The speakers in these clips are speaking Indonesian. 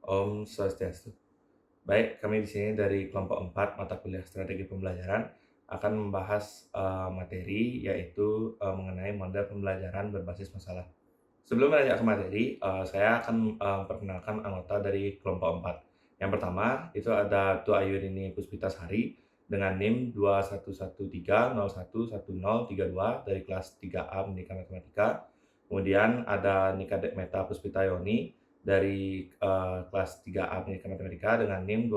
Om Swastiastu. Baik, kami di sini dari kelompok 4 mata kuliah strategi pembelajaran akan membahas materi yaitu mengenai model pembelajaran berbasis masalah. Sebelum beranjak ke materi, saya akan memperkenalkan anggota dari kelompok 4. Yang pertama itu ada Tu Ayurini Puspitasari dengan NIM 2113011032 dari kelas 3A Pendidikan Matematika. Kemudian ada Nikadek Meta Puspitayoni dari kelas 3A Pendidikan Matematika dengan NIM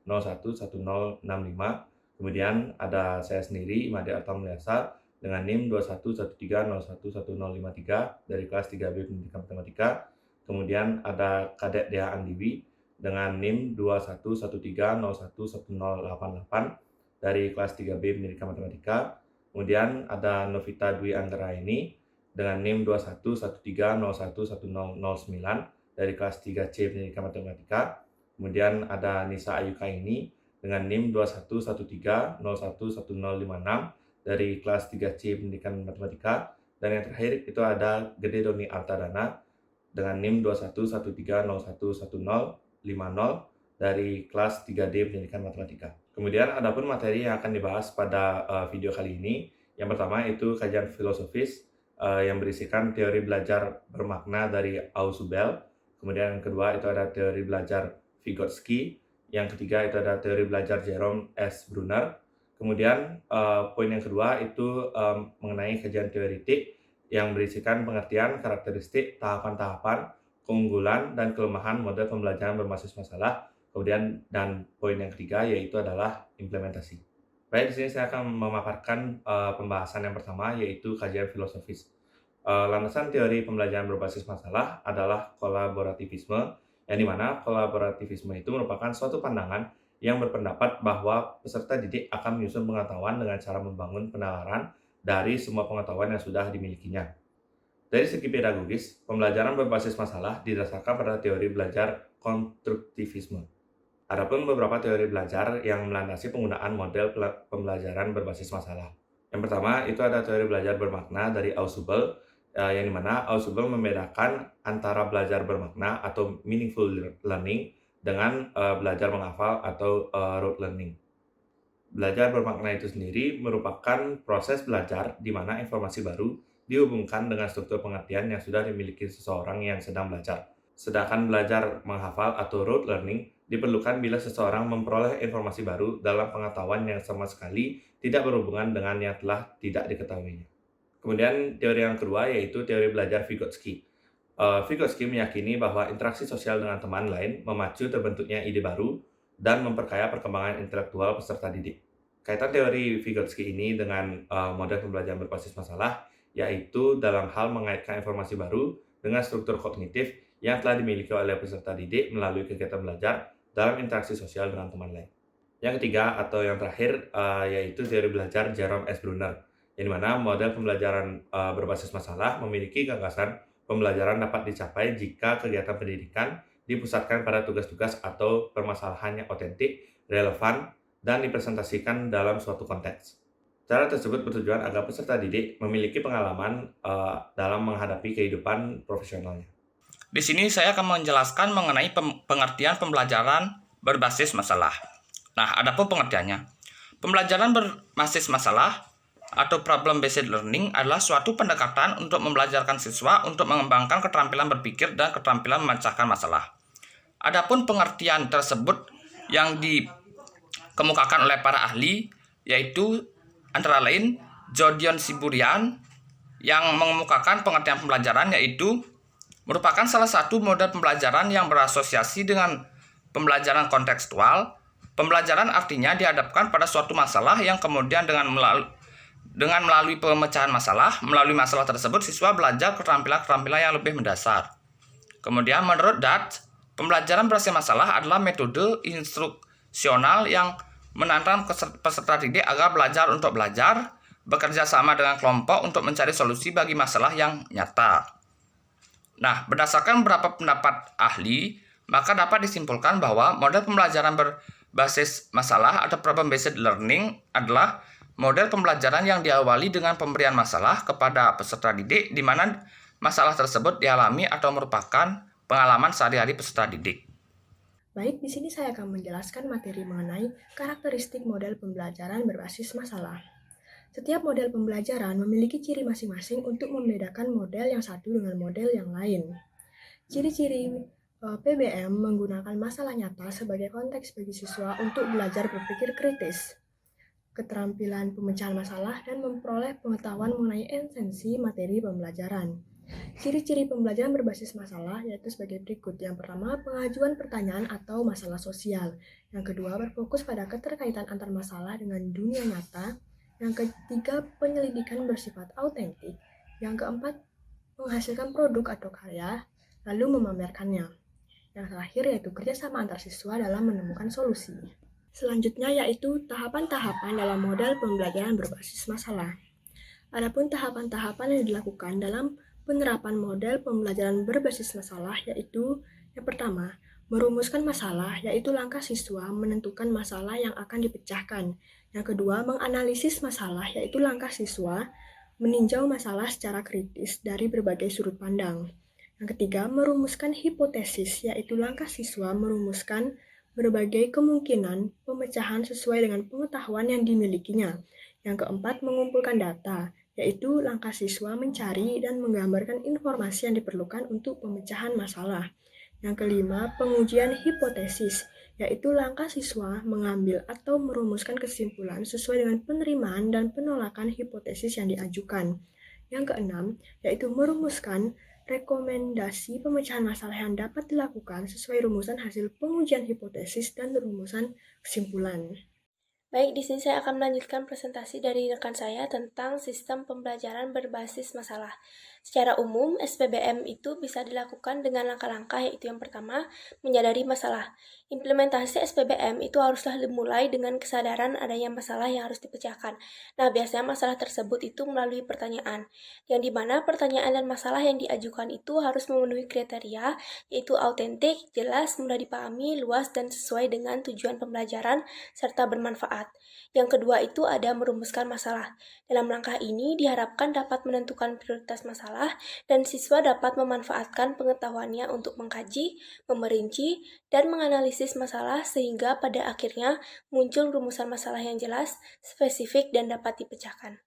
2113011065. Kemudian ada saya sendiri, Imade Arta Mulyasa, dengan NIM 2113011053 dari kelas 3B Pendidikan Matematika. Kemudian ada Kadek Dea Andiwi dengan NIM 2113011088 dari kelas 3B Pendidikan Matematika. Kemudian ada Novita Dwi Anggraini dengan NIM 2113011009 dari kelas 3C Pendidikan Matematika. Kemudian ada Nisa Ayukaini dengan NIM 2113011056 dari kelas 3C Pendidikan Matematika. Dan yang terakhir itu ada Gede Doni Artadana dengan NIM 2113011050 dari kelas 3D Pendidikan Matematika. Kemudian adapun materi yang akan dibahas pada video kali ini, yang pertama itu kajian filosofis yang berisikan teori belajar bermakna dari Ausubel. Kemudian yang kedua itu ada teori belajar Vygotsky. Yang ketiga itu ada teori belajar Jerome S. Brunner. Kemudian poin yang kedua itu mengenai kajian teoritik yang berisikan pengertian, karakteristik, tahapan-tahapan, keunggulan, dan kelemahan model pembelajaran berbasis masalah. Kemudian dan poin yang ketiga yaitu adalah implementasi. Baik, di sini saya akan memaparkan pembahasan yang pertama yaitu kajian filosofis. Landasan teori pembelajaran berbasis masalah adalah kolaborativisme, yang dimana kolaborativisme itu merupakan suatu pandangan yang berpendapat bahwa peserta didik akan menyusun pengetahuan dengan cara membangun penalaran dari semua pengetahuan yang sudah dimilikinya. Dari segi pedagogis, pembelajaran berbasis masalah didasarkan pada teori belajar konstruktivisme. Adapun beberapa teori belajar yang melandasi penggunaan model pembelajaran berbasis masalah. Yang pertama itu ada teori belajar bermakna dari Ausubel, yang dimana Ausubel membedakan antara belajar bermakna atau meaningful learning dengan belajar menghafal atau rote learning. Belajar bermakna itu sendiri merupakan proses belajar di mana informasi baru dihubungkan dengan struktur pengertian yang sudah dimiliki seseorang yang sedang belajar. Sedangkan belajar menghafal atau rote learning diperlukan bila seseorang memperoleh informasi baru dalam pengetahuan yang sama sekali tidak berhubungan dengan yang telah tidak diketahuinya. Kemudian teori yang kedua yaitu teori belajar Vygotsky. Vygotsky meyakini bahwa interaksi sosial dengan teman lain memacu terbentuknya ide baru dan memperkaya perkembangan intelektual peserta didik. Kaitan teori Vygotsky ini dengan model pembelajaran berbasis masalah yaitu dalam hal mengaitkan informasi baru dengan struktur kognitif yang telah dimiliki oleh peserta didik melalui kegiatan belajar dalam interaksi sosial dengan teman lain. Yang ketiga atau yang terakhir yaitu teori belajar Jerome S. Brunner, yang dimana model pembelajaran berbasis masalah memiliki gagasan pembelajaran dapat dicapai jika kegiatan pendidikan dipusatkan pada tugas-tugas atau permasalahan yang otentik, relevan, dan dipresentasikan dalam suatu konteks. Cara tersebut bertujuan agar peserta didik memiliki pengalaman dalam menghadapi kehidupan profesionalnya. Di sini saya akan menjelaskan mengenai pengertian pembelajaran berbasis masalah. Nah, adapun pengertiannya. Pembelajaran berbasis masalah atau problem-based learning adalah suatu pendekatan untuk membelajarkan siswa untuk mengembangkan keterampilan berpikir dan keterampilan memecahkan masalah. Adapun pengertian tersebut yang dikemukakan oleh para ahli yaitu antara lain Jodion Siburian yang mengemukakan pengertian pembelajaran yaitu merupakan salah satu model pembelajaran yang berasosiasi dengan pembelajaran kontekstual. Pembelajaran artinya dihadapkan pada suatu masalah yang kemudian dengan melalui pemecahan masalah, melalui masalah tersebut siswa belajar keterampilan-keterampilan yang lebih mendasar. Kemudian menurut Dutch, pembelajaran berbasis masalah adalah metode instruksional yang menantang peserta didik agar belajar untuk belajar, bekerja sama dengan kelompok untuk mencari solusi bagi masalah yang nyata. Nah, berdasarkan beberapa pendapat ahli, maka dapat disimpulkan bahwa model pembelajaran berbasis masalah atau problem-based learning adalah model pembelajaran yang diawali dengan pemberian masalah kepada peserta didik di mana masalah tersebut dialami atau merupakan pengalaman sehari-hari peserta didik. Baik, di sini saya akan menjelaskan materi mengenai karakteristik model pembelajaran berbasis masalah. Setiap model pembelajaran memiliki ciri masing-masing untuk membedakan model yang satu dengan model yang lain. Ciri-ciri PBM menggunakan masalah nyata sebagai konteks bagi siswa untuk belajar berpikir kritis, keterampilan pemecahan masalah, dan memperoleh pengetahuan mengenai esensi materi pembelajaran. Ciri-ciri pembelajaran berbasis masalah yaitu sebagai berikut. Yang pertama, pengajuan pertanyaan atau masalah sosial. Yang kedua, berfokus pada keterkaitan antar masalah dengan dunia nyata. Yang ketiga, penyelidikan bersifat autentik. Yang keempat, menghasilkan produk atau karya, lalu memamerkannya. Yang terakhir yaitu kerjasama antar siswa dalam menemukan solusi. Selanjutnya yaitu tahapan-tahapan dalam model pembelajaran berbasis masalah. Adapun tahapan-tahapan yang dilakukan dalam penerapan model pembelajaran berbasis masalah yaitu yang pertama, merumuskan masalah yaitu langkah siswa menentukan masalah yang akan dipecahkan. Yang kedua, menganalisis masalah yaitu langkah siswa meninjau masalah secara kritis dari berbagai sudut pandang. Yang ketiga, merumuskan hipotesis yaitu langkah siswa merumuskan berbagai kemungkinan pemecahan sesuai dengan pengetahuan yang dimilikinya. Yang keempat, mengumpulkan data yaitu langkah siswa mencari dan menggambarkan informasi yang diperlukan untuk pemecahan masalah. Yang kelima, pengujian hipotesis, yaitu langkah siswa mengambil atau merumuskan kesimpulan sesuai dengan penerimaan dan penolakan hipotesis yang diajukan. Yang keenam, yaitu merumuskan rekomendasi pemecahan masalah yang dapat dilakukan sesuai rumusan hasil pengujian hipotesis dan rumusan kesimpulan. Baik, di sini saya akan melanjutkan presentasi dari rekan saya tentang sistem pembelajaran berbasis masalah. Secara umum, SPBM itu bisa dilakukan dengan langkah-langkah, yaitu yang pertama, menyadari masalah. Implementasi SPBM itu haruslah dimulai dengan kesadaran adanya masalah yang harus dipecahkan. Nah, biasanya masalah tersebut itu melalui pertanyaan, yang dimana pertanyaan dan masalah yang diajukan itu harus memenuhi kriteria, yaitu autentik, jelas, mudah dipahami, luas, dan sesuai dengan tujuan pembelajaran, serta bermanfaat. Yang kedua itu ada merumuskan masalah. Dalam langkah ini diharapkan dapat menentukan prioritas masalah dan siswa dapat memanfaatkan pengetahuannya untuk mengkaji, memerinci, dan menganalisis masalah sehingga pada akhirnya muncul rumusan masalah yang jelas, spesifik, dan dapat dipecahkan.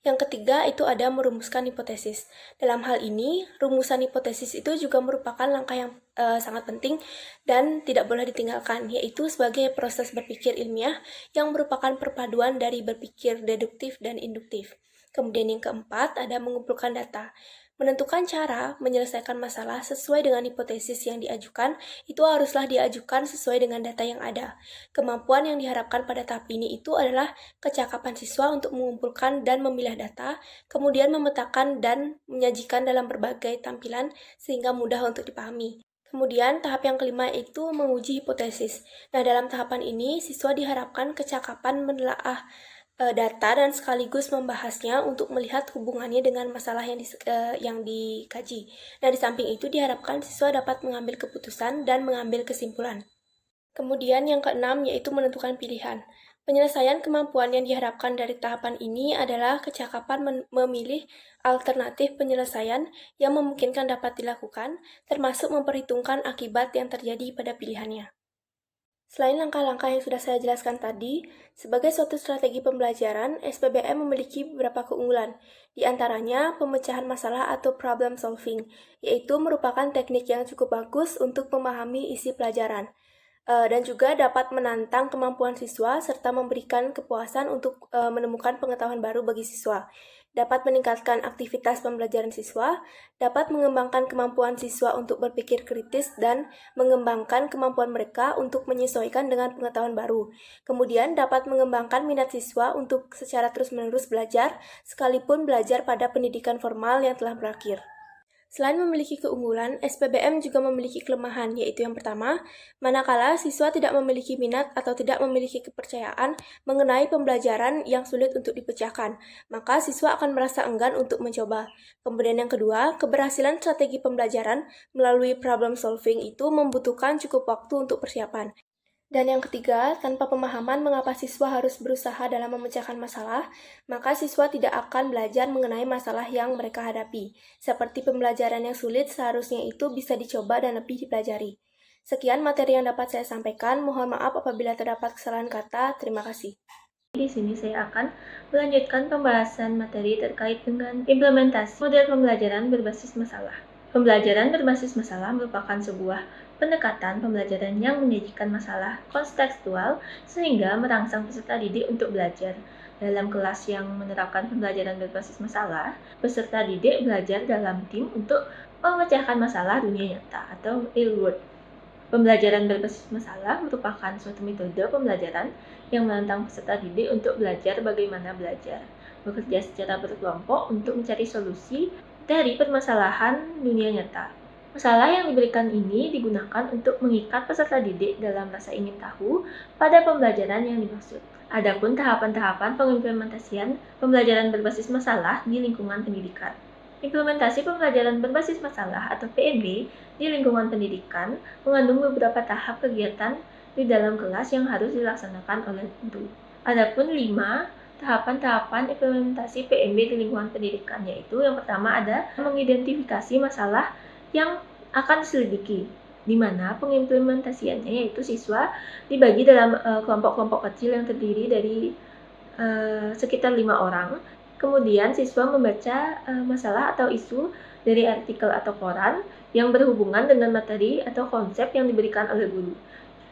Yang ketiga itu ada merumuskan hipotesis. Dalam hal ini, rumusan hipotesis itu juga merupakan langkah yang sangat penting dan tidak boleh ditinggalkan, yaitu sebagai proses berpikir ilmiah yang merupakan perpaduan dari berpikir deduktif dan induktif. Kemudian yang keempat ada mengumpulkan data. Menentukan cara menyelesaikan masalah sesuai dengan hipotesis yang diajukan, itu haruslah diajukan sesuai dengan data yang ada. Kemampuan yang diharapkan pada tahap ini itu adalah kecakapan siswa untuk mengumpulkan dan memilah data, kemudian memetakan dan menyajikan dalam berbagai tampilan sehingga mudah untuk dipahami. Kemudian tahap yang kelima itu menguji hipotesis. Nah, dalam tahapan ini siswa diharapkan kecakapan menelaah data dan sekaligus membahasnya untuk melihat hubungannya dengan masalah yang dikaji. Nah, di samping itu diharapkan siswa dapat mengambil keputusan dan mengambil kesimpulan. Kemudian yang keenam yaitu menentukan pilihan. Penyelesaian kemampuan yang diharapkan dari tahapan ini adalah kecakapan memilih alternatif penyelesaian yang memungkinkan dapat dilakukan, termasuk memperhitungkan akibat yang terjadi pada pilihannya. Selain langkah-langkah yang sudah saya jelaskan tadi, sebagai suatu strategi pembelajaran, SPBM memiliki beberapa keunggulan. Di antaranya, pemecahan masalah atau problem solving, yaitu merupakan teknik yang cukup bagus untuk memahami isi pelajaran. Dan juga dapat menantang kemampuan siswa serta memberikan kepuasan untuk menemukan pengetahuan baru bagi siswa. Dapat meningkatkan aktivitas pembelajaran siswa, dapat mengembangkan kemampuan siswa untuk berpikir kritis dan mengembangkan kemampuan mereka untuk menyesuaikan dengan pengetahuan baru. Kemudian dapat mengembangkan minat siswa untuk secara terus-menerus belajar, sekalipun belajar pada pendidikan formal yang telah berakhir. Selain memiliki keunggulan, SPBM juga memiliki kelemahan, yaitu yang pertama, manakala siswa tidak memiliki minat atau tidak memiliki kepercayaan mengenai pembelajaran yang sulit untuk dipecahkan, maka siswa akan merasa enggan untuk mencoba. Kemudian yang kedua, keberhasilan strategi pembelajaran melalui problem solving itu membutuhkan cukup waktu untuk persiapan. Dan yang ketiga, tanpa pemahaman mengapa siswa harus berusaha dalam memecahkan masalah, maka siswa tidak akan belajar mengenai masalah yang mereka hadapi. Seperti pembelajaran yang sulit, seharusnya itu bisa dicoba dan lebih dipelajari. Sekian materi yang dapat saya sampaikan. Mohon maaf apabila terdapat kesalahan kata. Terima kasih. Di sini saya akan melanjutkan pembahasan materi terkait dengan implementasi model pembelajaran berbasis masalah. Pembelajaran berbasis masalah merupakan sebuah pendekatan pembelajaran yang menyajikan masalah kontekstual sehingga merangsang peserta didik untuk belajar. Dalam kelas yang menerapkan pembelajaran berbasis masalah, peserta didik belajar dalam tim untuk memecahkan masalah dunia nyata atau real world. Pembelajaran berbasis masalah merupakan suatu metode pembelajaran yang menantang peserta didik untuk belajar bagaimana belajar, bekerja secara berkelompok untuk mencari solusi dari permasalahan dunia nyata. Masalah yang diberikan ini digunakan untuk mengikat peserta didik dalam rasa ingin tahu pada pembelajaran yang dimaksud. Adapun tahapan-tahapan pengimplementasian pembelajaran berbasis masalah di lingkungan pendidikan. Implementasi pembelajaran berbasis masalah atau PMB di lingkungan pendidikan mengandung beberapa tahap kegiatan di dalam kelas yang harus dilaksanakan oleh guru. Adapun 5 tahapan-tahapan implementasi PMB di lingkungan pendidikan, yaitu yang pertama ada mengidentifikasi masalah yang akan diselidiki, di mana pengimplementasiannya yaitu siswa dibagi dalam kelompok-kelompok kecil yang terdiri dari sekitar 5 orang. Kemudian siswa membaca masalah atau isu dari artikel atau koran yang berhubungan dengan materi atau konsep yang diberikan oleh guru.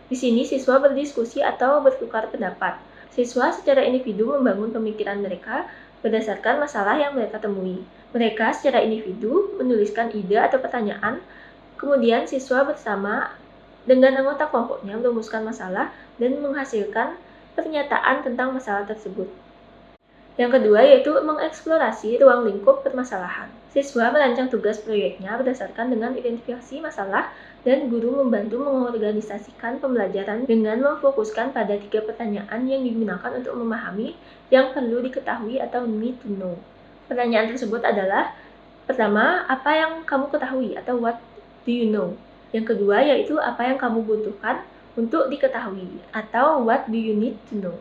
Di sini siswa berdiskusi atau bertukar pendapat. Siswa secara individu membangun pemikiran mereka berdasarkan masalah yang mereka temui. Mereka secara individu menuliskan ide atau pertanyaan, kemudian siswa bersama dengan anggota kelompoknya merumuskan masalah dan menghasilkan pernyataan tentang masalah tersebut. Yang kedua yaitu mengeksplorasi ruang lingkup permasalahan. Siswa merancang tugas proyeknya berdasarkan dengan identifikasi masalah dan guru membantu mengorganisasikan pembelajaran dengan memfokuskan pada 3 pertanyaan yang digunakan untuk memahami yang perlu diketahui atau need to know. Pertanyaan tersebut adalah, pertama, apa yang kamu ketahui atau what do you know? Yang kedua yaitu apa yang kamu butuhkan untuk diketahui atau what do you need to know?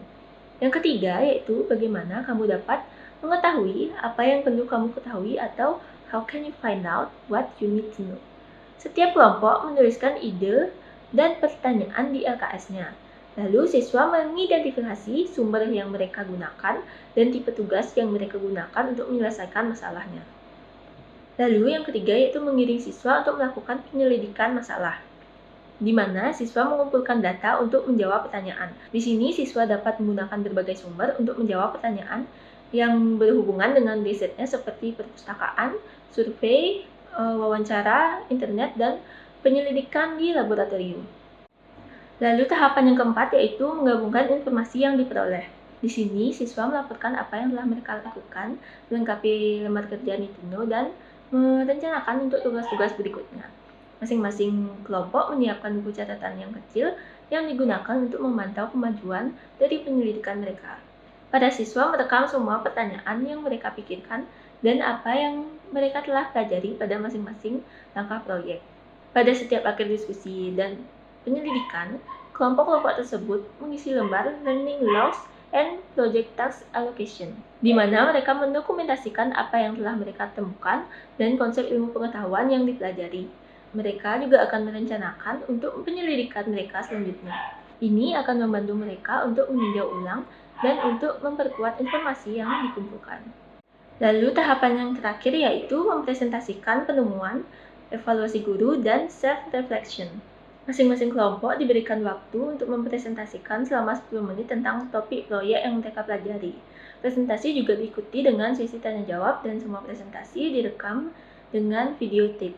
Yang ketiga yaitu bagaimana kamu dapat mengetahui apa yang perlu kamu ketahui atau how can you find out what you need to know. Setiap kelompok menuliskan ide dan pertanyaan di LKS-nya. Lalu siswa mengidentifikasi sumber yang mereka gunakan dan tipe tugas yang mereka gunakan untuk menyelesaikan masalahnya. Lalu yang ketiga yaitu mengiring siswa untuk melakukan penyelidikan masalah, di mana siswa mengumpulkan data untuk menjawab pertanyaan. Di sini siswa dapat menggunakan berbagai sumber untuk menjawab pertanyaan yang berhubungan dengan risetnya seperti perpustakaan, survei, wawancara, internet, dan penyelidikan di laboratorium. Lalu tahapan yang keempat yaitu menggabungkan informasi yang diperoleh. Di sini siswa melaporkan apa yang telah mereka lakukan, melengkapi lembar kerja need to know, dan merencanakan untuk tugas-tugas berikutnya. Masing-masing kelompok menyiapkan buku catatan yang kecil yang digunakan untuk memantau kemajuan dari penyelidikan mereka. Para siswa merekam semua pertanyaan yang mereka pikirkan dan apa yang mereka telah pelajari pada masing-masing langkah proyek. Pada setiap akhir diskusi dan penyelidikan, kelompok-kelompok tersebut mengisi lembar Learning Logs and Project Task Allocation, di mana mereka mendokumentasikan apa yang telah mereka temukan dan konsep ilmu pengetahuan yang dipelajari. Mereka juga akan merencanakan untuk penyelidikan mereka selanjutnya. Ini akan membantu mereka untuk meninjau ulang dan untuk memperkuat informasi yang dikumpulkan. Lalu tahapan yang terakhir yaitu mempresentasikan penemuan, evaluasi guru, dan self-reflection. Masing-masing kelompok diberikan waktu untuk mempresentasikan selama 10 menit tentang topik proyek yang mereka pelajari. Presentasi juga diikuti dengan sesi tanya jawab dan semua presentasi direkam dengan video tape.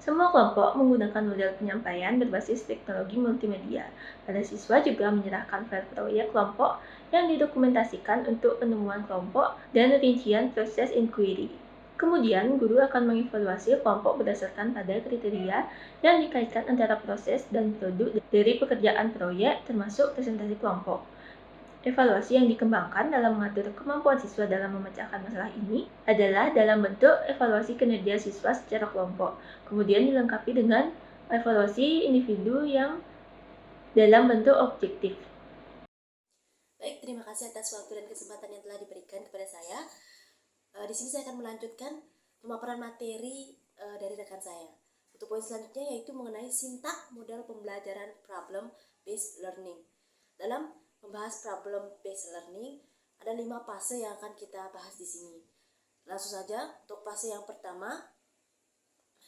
Semua kelompok menggunakan model penyampaian berbasis teknologi multimedia. Pada siswa juga menyerahkan file proyek kelompok yang didokumentasikan untuk penemuan kelompok dan rincian proses inquiry. Kemudian, guru akan mengevaluasi kelompok berdasarkan pada kriteria yang dikaitkan antara proses dan produk dari pekerjaan proyek termasuk presentasi kelompok. Evaluasi yang dikembangkan dalam mengatur kemampuan siswa dalam memecahkan masalah ini adalah dalam bentuk evaluasi kinerja siswa secara kelompok, kemudian dilengkapi dengan evaluasi individu yang dalam bentuk objektif. Baik, terima kasih atas waktu dan kesempatan yang telah diberikan kepada saya. Di sini saya akan melanjutkan pemaparan materi dari rekan saya. Untuk poin selanjutnya yaitu mengenai sintak model pembelajaran problem based learning. Dalam membahas problem based learning, ada 5 fase yang akan kita bahas di sini. Langsung saja untuk fase yang pertama,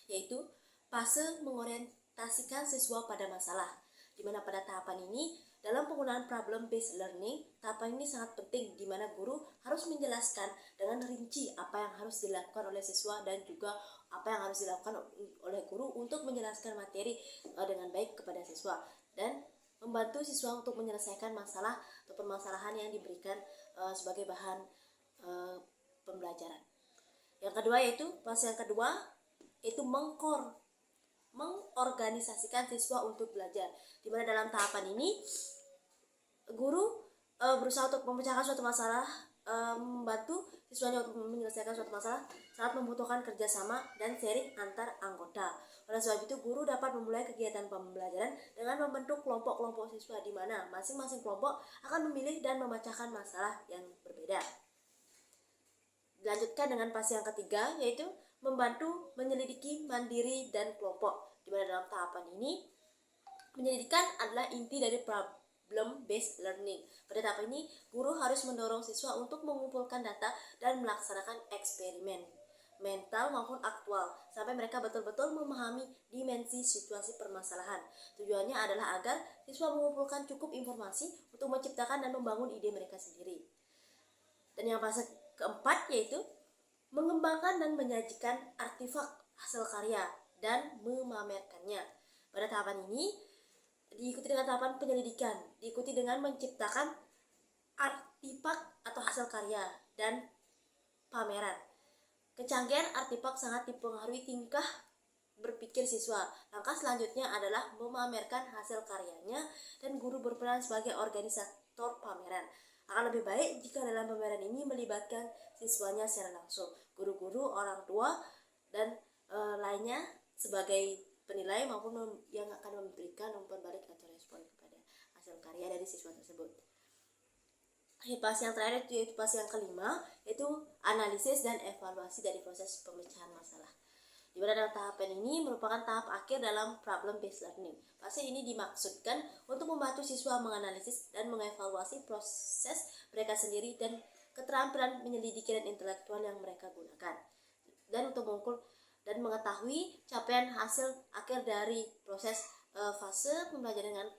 yaitu fase mengorientasikan siswa pada masalah. Di mana pada tahapan ini, dalam penggunaan problem based learning, tahapan ini sangat penting di mana guru harus menjelaskan dengan rinci apa yang harus dilakukan oleh siswa dan juga apa yang harus dilakukan oleh guru untuk menjelaskan materi dengan baik kepada siswa dan membantu siswa untuk menyelesaikan masalah atau permasalahan yang diberikan sebagai bahan pembelajaran. Yang kedua yaitu fase yang kedua yaitu mengorganisasikan siswa untuk belajar. Di mana dalam tahapan ini guru berusaha untuk memecahkan suatu masalah, membantu siswanya untuk menyelesaikan suatu masalah sangat membutuhkan kerjasama dan sharing antar anggota. Oleh sebab itu, guru dapat memulai kegiatan pembelajaran dengan membentuk kelompok-kelompok siswa di mana masing-masing kelompok akan memilih dan memecahkan masalah yang berbeda. Dilanjutkan dengan fase yang ketiga, yaitu membantu menyelidiki mandiri dan kelompok. Di mana dalam tahapan ini, penyelidikan adalah inti dari problem based learning. Pada tahap ini, guru harus mendorong siswa untuk mengumpulkan data dan melaksanakan eksperimen mental maupun aktual sampai mereka betul-betul memahami dimensi situasi permasalahan. Tujuannya adalah agar siswa mengumpulkan cukup informasi untuk menciptakan dan membangun ide mereka sendiri. Dan yang fase keempat yaitu mengembangkan dan menyajikan artefak hasil karya dan memamerkannya. Pada tahapan ini diikuti dengan tahapan penyelidikan, diikuti dengan menciptakan artefak atau hasil karya dan pameran. Kecanggihan artefak sangat dipengaruhi tingkah berpikir siswa. Langkah selanjutnya adalah memamerkan hasil karyanya dan guru berperan sebagai organisator pameran. Akan lebih baik jika dalam pameran ini melibatkan siswanya secara langsung, guru-guru, orang tua, dan lainnya sebagai penilai maupun yang akan memberikan umpan balik atau respon kepada hasil karya dari siswa tersebut. Fase yang terakhir yaitu fase yang kelima, yaitu analisis dan evaluasi dari proses pemecahan masalah. Di mana dalam tahapan ini merupakan tahap akhir dalam problem based learning. Fase ini dimaksudkan untuk membantu siswa menganalisis dan mengevaluasi proses mereka sendiri dan keterampilan menyelidiki dan intelektual yang mereka gunakan. Dan untuk mengukur dan mengetahui capaian hasil akhir dari proses fase pembelajaran dengan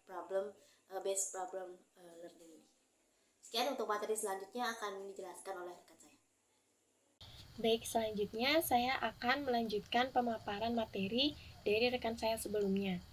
problem based problem learning ini. Sekian untuk materi selanjutnya akan dijelaskan oleh rekan saya. Baik, selanjutnya saya akan melanjutkan pemaparan materi dari rekan saya sebelumnya.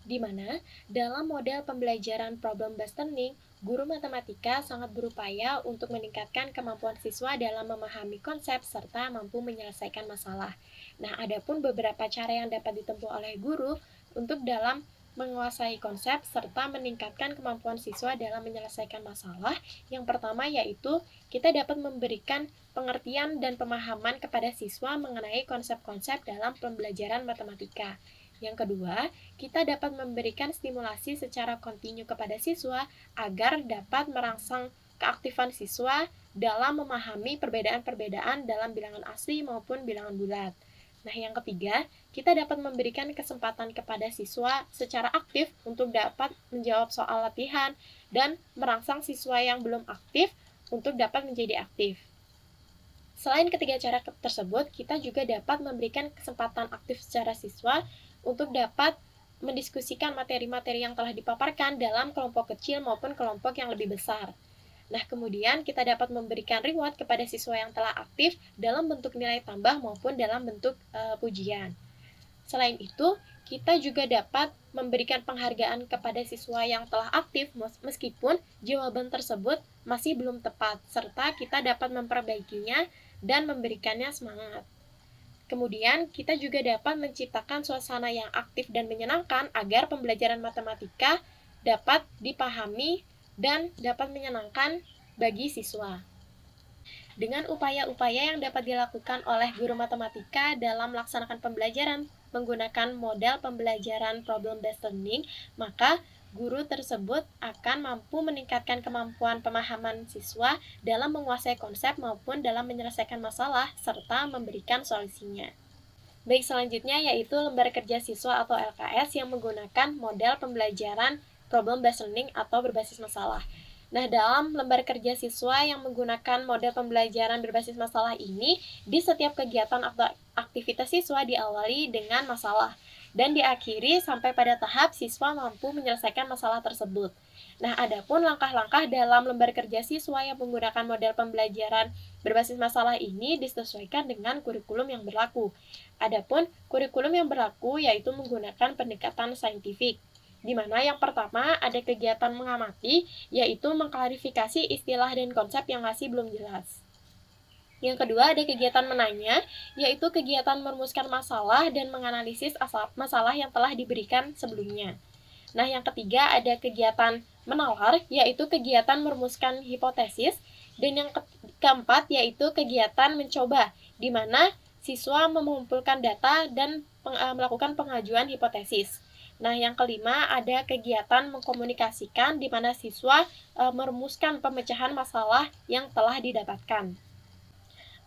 Di mana dalam model pembelajaran problem based learning, guru matematika sangat berupaya untuk meningkatkan kemampuan siswa dalam memahami konsep serta mampu menyelesaikan masalah. Nah, adapun beberapa cara yang dapat ditempuh oleh guru untuk dalam menguasai konsep serta meningkatkan kemampuan siswa dalam menyelesaikan masalah. Yang pertama yaitu kita dapat memberikan pengertian dan pemahaman kepada siswa mengenai konsep-konsep dalam pembelajaran matematika. Yang kedua, kita dapat memberikan stimulasi secara kontinu kepada siswa agar dapat merangsang keaktifan siswa dalam memahami perbedaan-perbedaan dalam bilangan asli maupun bilangan bulat. Nah, yang ketiga, kita dapat memberikan kesempatan kepada siswa secara aktif untuk dapat menjawab soal latihan dan merangsang siswa yang belum aktif untuk dapat menjadi aktif. Selain ketiga cara tersebut, kita juga dapat memberikan kesempatan aktif secara siswa untuk dapat mendiskusikan materi-materi yang telah dipaparkan dalam kelompok kecil maupun kelompok yang lebih besar. Nah, kemudian kita dapat memberikan reward kepada siswa yang telah aktif dalam bentuk nilai tambah maupun dalam bentuk pujian. Selain itu, kita juga dapat memberikan penghargaan kepada siswa yang telah aktif meskipun jawaban tersebut masih belum tepat, serta kita dapat memperbaikinya dan memberikannya semangat. Kemudian, kita juga dapat menciptakan suasana yang aktif dan menyenangkan agar pembelajaran matematika dapat dipahami dan dapat menyenangkan bagi siswa. Dengan upaya-upaya yang dapat dilakukan oleh guru matematika dalam melaksanakan pembelajaran menggunakan model pembelajaran problem based learning, maka guru tersebut akan mampu meningkatkan kemampuan pemahaman siswa dalam menguasai konsep maupun dalam menyelesaikan masalah serta memberikan solusinya. Baik, selanjutnya yaitu lembar kerja siswa atau LKS yang menggunakan model pembelajaran problem based learning atau berbasis masalah. Nah, dalam lembar kerja siswa yang menggunakan model pembelajaran berbasis masalah ini, di setiap kegiatan atau aktivitas siswa diawali dengan masalah dan diakhiri sampai pada tahap siswa mampu menyelesaikan masalah tersebut. Nah, adapun langkah-langkah dalam lembar kerja siswa yang menggunakan model pembelajaran berbasis masalah ini disesuaikan dengan kurikulum yang berlaku. Adapun kurikulum yang berlaku yaitu menggunakan pendekatan saintifik, di mana yang pertama ada kegiatan mengamati, yaitu mengklarifikasi istilah dan konsep yang masih belum jelas. Yang kedua ada kegiatan menanya, yaitu kegiatan merumuskan masalah dan menganalisis masalah yang telah diberikan sebelumnya. Nah, yang ketiga ada kegiatan menawar, yaitu kegiatan merumuskan hipotesis, dan yang keempat yaitu kegiatan mencoba, di mana siswa mengumpulkan data dan melakukan pengajuan hipotesis. Nah, yang kelima ada kegiatan mengkomunikasikan di mana siswa merumuskan pemecahan masalah yang telah didapatkan.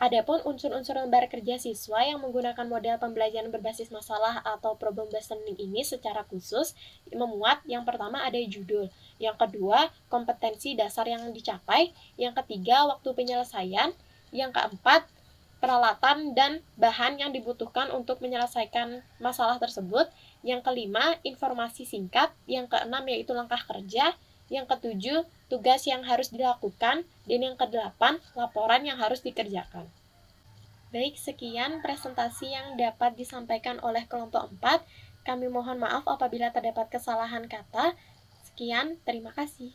Adapun unsur-unsur lembar kerja siswa yang menggunakan model pembelajaran berbasis masalah atau problem based learning ini secara khusus memuat yang pertama ada judul, yang kedua kompetensi dasar yang dicapai, yang ketiga waktu penyelesaian, yang keempat peralatan dan bahan yang dibutuhkan untuk menyelesaikan masalah tersebut, yang kelima informasi singkat, yang keenam yaitu langkah kerja, yang ketujuh tugas yang harus dilakukan, dan yang kedelapan laporan yang harus dikerjakan. Baik, sekian presentasi yang dapat disampaikan oleh kelompok 4. Kami mohon maaf apabila terdapat kesalahan kata. Sekian, terima kasih.